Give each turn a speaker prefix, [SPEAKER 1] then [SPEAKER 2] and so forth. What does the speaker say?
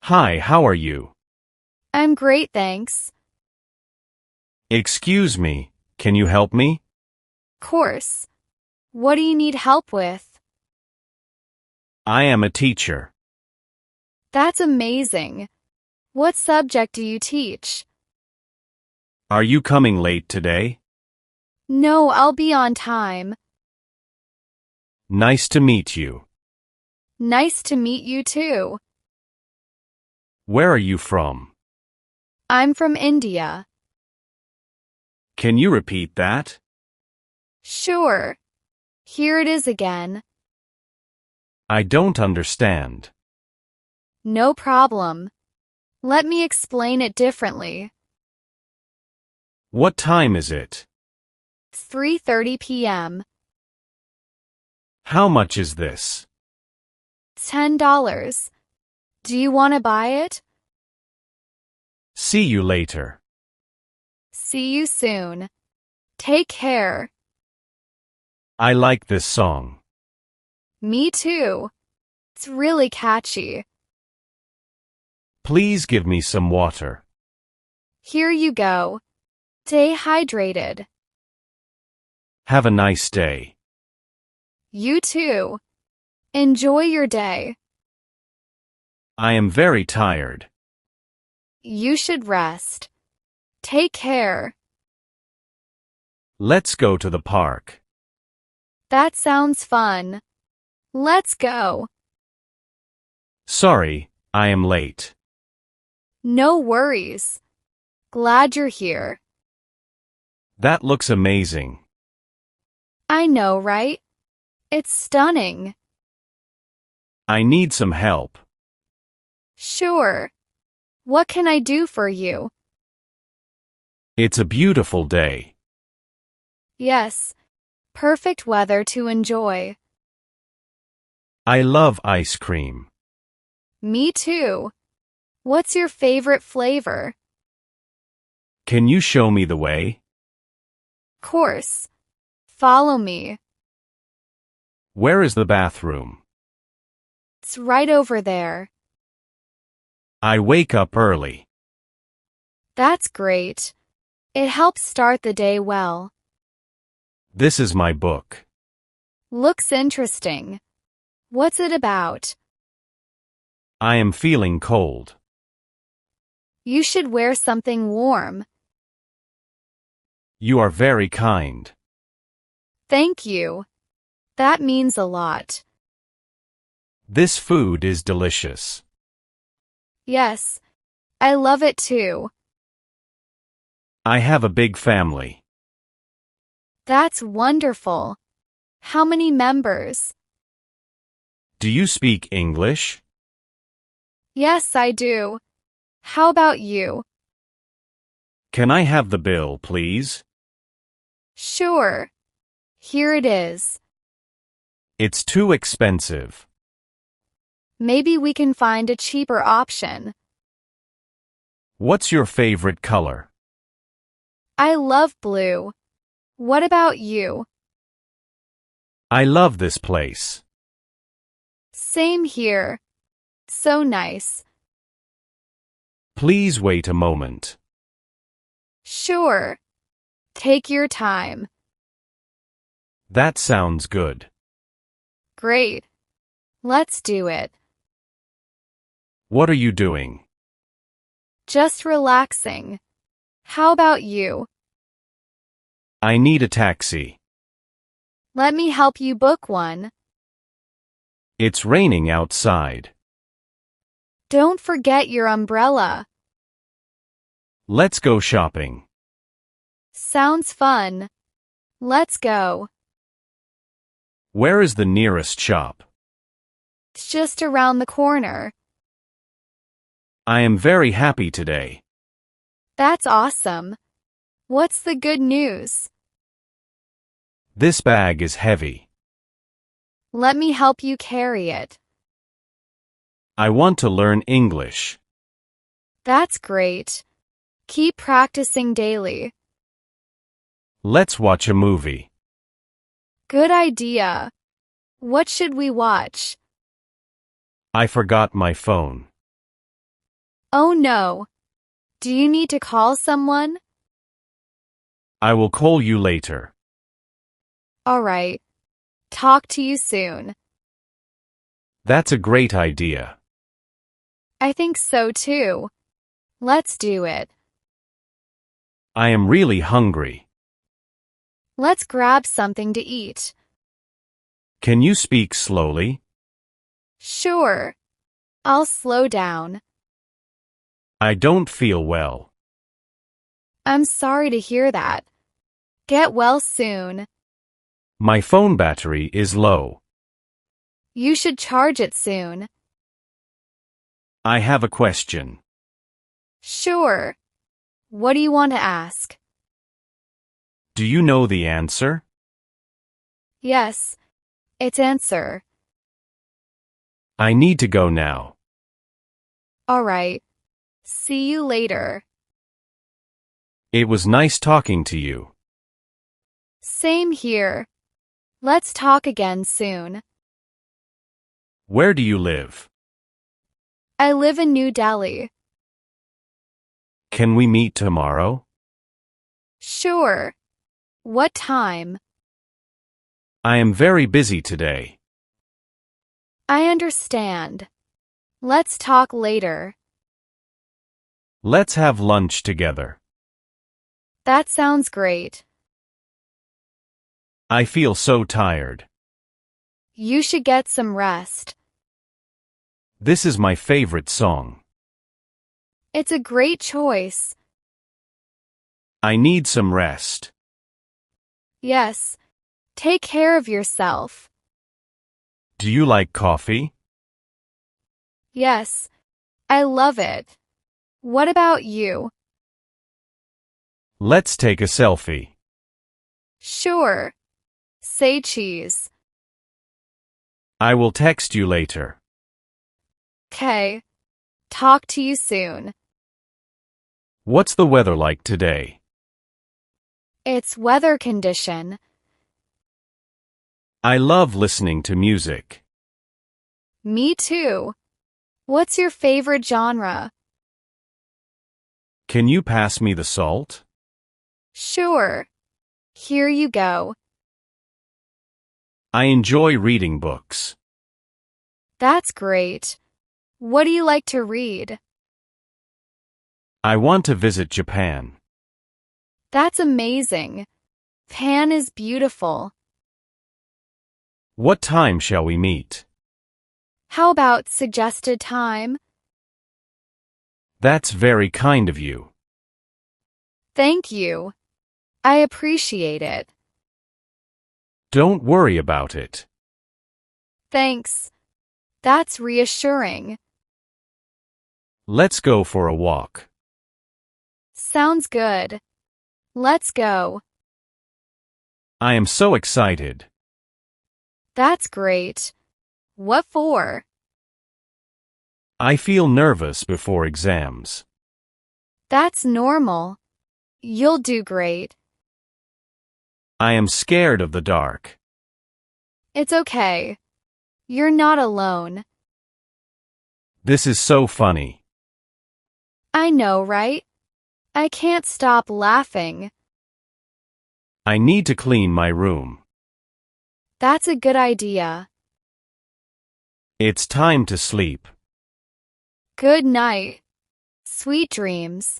[SPEAKER 1] Hi, how are you?
[SPEAKER 2] I'm great, thanks.
[SPEAKER 1] Excuse me, can you help me?
[SPEAKER 2] Course. What do you need help with?
[SPEAKER 1] I am a teacher.
[SPEAKER 2] That's amazing. What subject do you teach?
[SPEAKER 1] Are you coming late today?
[SPEAKER 2] No, I'll be on time.
[SPEAKER 1] Nice to meet you.
[SPEAKER 2] Nice to meet you too.
[SPEAKER 1] Where are you from?
[SPEAKER 2] I'm from India.
[SPEAKER 1] Can you repeat that?
[SPEAKER 2] Sure. Here it is again.
[SPEAKER 1] I don't understand.
[SPEAKER 2] No problem. Let me explain it differently.
[SPEAKER 1] What time is it?
[SPEAKER 2] 3:30 p.m.
[SPEAKER 1] How much is this?
[SPEAKER 2] $10. Do you want to buy it?
[SPEAKER 1] See you later.
[SPEAKER 2] See you soon. Take care.
[SPEAKER 1] I like this song.
[SPEAKER 2] Me too. It's really catchy.
[SPEAKER 1] Please give me some water.
[SPEAKER 2] Here you go. Stay hydrated.
[SPEAKER 1] Have a nice day.
[SPEAKER 2] You too. Enjoy your day.
[SPEAKER 1] I am very tired.
[SPEAKER 2] You should rest. Take care.
[SPEAKER 1] Let's go to the park.
[SPEAKER 2] That sounds fun. Let's go.
[SPEAKER 1] Sorry, I am late.
[SPEAKER 2] No worries. Glad you're here.
[SPEAKER 1] That looks amazing.
[SPEAKER 2] I know, right? It's stunning.
[SPEAKER 1] I need some help.
[SPEAKER 2] Sure. What can I do for you?
[SPEAKER 1] It's a beautiful day.
[SPEAKER 2] Yes. Perfect weather to enjoy.
[SPEAKER 1] I love ice cream.
[SPEAKER 2] Me too. What's your favorite flavor?
[SPEAKER 1] Can you show me the way?
[SPEAKER 2] Course. Follow me.
[SPEAKER 1] Where is the bathroom?
[SPEAKER 2] It's right over there.
[SPEAKER 1] I wake up early.
[SPEAKER 2] That's great. It helps start the day well.
[SPEAKER 1] This is my book.
[SPEAKER 2] Looks interesting. What's it about?
[SPEAKER 1] I am feeling cold.
[SPEAKER 2] You should wear something warm.
[SPEAKER 1] You are very kind.
[SPEAKER 2] Thank you. That means a lot.
[SPEAKER 1] This food is delicious.
[SPEAKER 2] Yes, I love it too.
[SPEAKER 1] I have a big family.
[SPEAKER 2] That's wonderful. How many members?
[SPEAKER 1] Do you speak English?
[SPEAKER 2] Yes, I do. How about you?
[SPEAKER 1] Can I have the bill, please?
[SPEAKER 2] Sure. Here it is.
[SPEAKER 1] It's too expensive.
[SPEAKER 2] Maybe we can find a cheaper option.
[SPEAKER 1] What's your favorite color?
[SPEAKER 2] I love blue. What about you?
[SPEAKER 1] I love this place.
[SPEAKER 2] Same here. So nice.
[SPEAKER 1] Please wait a moment.
[SPEAKER 2] Sure. Take your time.
[SPEAKER 1] That sounds good.
[SPEAKER 2] Great. Let's do it.
[SPEAKER 1] What are you doing?
[SPEAKER 2] Just relaxing. How about you?
[SPEAKER 1] I need a taxi.
[SPEAKER 2] Let me help you book one.
[SPEAKER 1] It's raining outside.
[SPEAKER 2] Don't forget your umbrella.
[SPEAKER 1] Let's go shopping.
[SPEAKER 2] Sounds fun. Let's go.
[SPEAKER 1] Where is the nearest shop?
[SPEAKER 2] It's just around the corner.
[SPEAKER 1] I am very happy today.
[SPEAKER 2] That's awesome. What's the good news?
[SPEAKER 1] This bag is heavy.
[SPEAKER 2] Let me help you carry it.
[SPEAKER 1] I want to learn English.
[SPEAKER 2] That's great. Keep practicing daily.
[SPEAKER 1] Let's watch a movie.
[SPEAKER 2] Good idea. What should we watch?
[SPEAKER 1] I forgot my phone.
[SPEAKER 2] Oh no. Do you need to call someone?
[SPEAKER 1] I will call you later.
[SPEAKER 2] Alright. Talk to you soon.
[SPEAKER 1] That's a great idea.
[SPEAKER 2] I think so too. Let's do it.
[SPEAKER 1] I am really hungry.
[SPEAKER 2] Let's grab something to eat.
[SPEAKER 1] Can you speak slowly?
[SPEAKER 2] Sure. I'll slow down.
[SPEAKER 1] I don't feel well.
[SPEAKER 2] I'm sorry to hear that. Get well soon.
[SPEAKER 1] My phone battery is low.
[SPEAKER 2] You should charge it soon.
[SPEAKER 1] I have a question.
[SPEAKER 2] Sure. What do you want to ask?
[SPEAKER 1] Do you know the answer?
[SPEAKER 2] Yes. It's answer.
[SPEAKER 1] I need to go now.
[SPEAKER 2] Alright. See you later.
[SPEAKER 1] It was nice talking to you.
[SPEAKER 2] Same here. Let's talk again soon.
[SPEAKER 1] Where do you live?
[SPEAKER 2] I live in New Delhi.
[SPEAKER 1] Can we meet tomorrow?
[SPEAKER 2] Sure. What time?
[SPEAKER 1] I am very busy today.
[SPEAKER 2] I understand. Let's talk later.
[SPEAKER 1] Let's have lunch together.
[SPEAKER 2] That sounds great.
[SPEAKER 1] I feel so tired.
[SPEAKER 2] You should get some rest.
[SPEAKER 1] This is my favorite song.
[SPEAKER 2] It's a great choice.
[SPEAKER 1] I need some rest.
[SPEAKER 2] Yes. Take care of yourself.
[SPEAKER 1] Do you like coffee?
[SPEAKER 2] Yes. I love it. What about you?
[SPEAKER 1] Let's take a selfie.
[SPEAKER 2] Sure. Say cheese.
[SPEAKER 1] I will text you later.
[SPEAKER 2] 'Kay. Talk to you soon.
[SPEAKER 1] What's the weather like today?
[SPEAKER 2] It's weather condition.
[SPEAKER 1] I love listening to music.
[SPEAKER 2] Me too. What's your favorite genre?
[SPEAKER 1] Can you pass me the salt?
[SPEAKER 2] Sure. Here you go.
[SPEAKER 1] I enjoy reading books.
[SPEAKER 2] That's great. What do you like to read?
[SPEAKER 1] I want to visit Japan.
[SPEAKER 2] That's amazing. Japan is beautiful.
[SPEAKER 1] What time shall we meet?
[SPEAKER 2] How about suggested time?
[SPEAKER 1] That's very kind of you.
[SPEAKER 2] Thank you. I appreciate it.
[SPEAKER 1] Don't worry about it.
[SPEAKER 2] Thanks. That's reassuring.
[SPEAKER 1] Let's go for a walk.
[SPEAKER 2] Sounds good. Let's go.
[SPEAKER 1] I am so excited.
[SPEAKER 2] That's great. What for?
[SPEAKER 1] I feel nervous before exams.
[SPEAKER 2] That's normal. You'll do great.
[SPEAKER 1] I am scared of the dark.
[SPEAKER 2] It's okay. You're not alone.
[SPEAKER 1] This is so funny.
[SPEAKER 2] I know, right? I can't stop laughing.
[SPEAKER 1] I need to clean my room.
[SPEAKER 2] That's a good idea.
[SPEAKER 1] It's time to sleep.
[SPEAKER 2] Good night. Sweet dreams.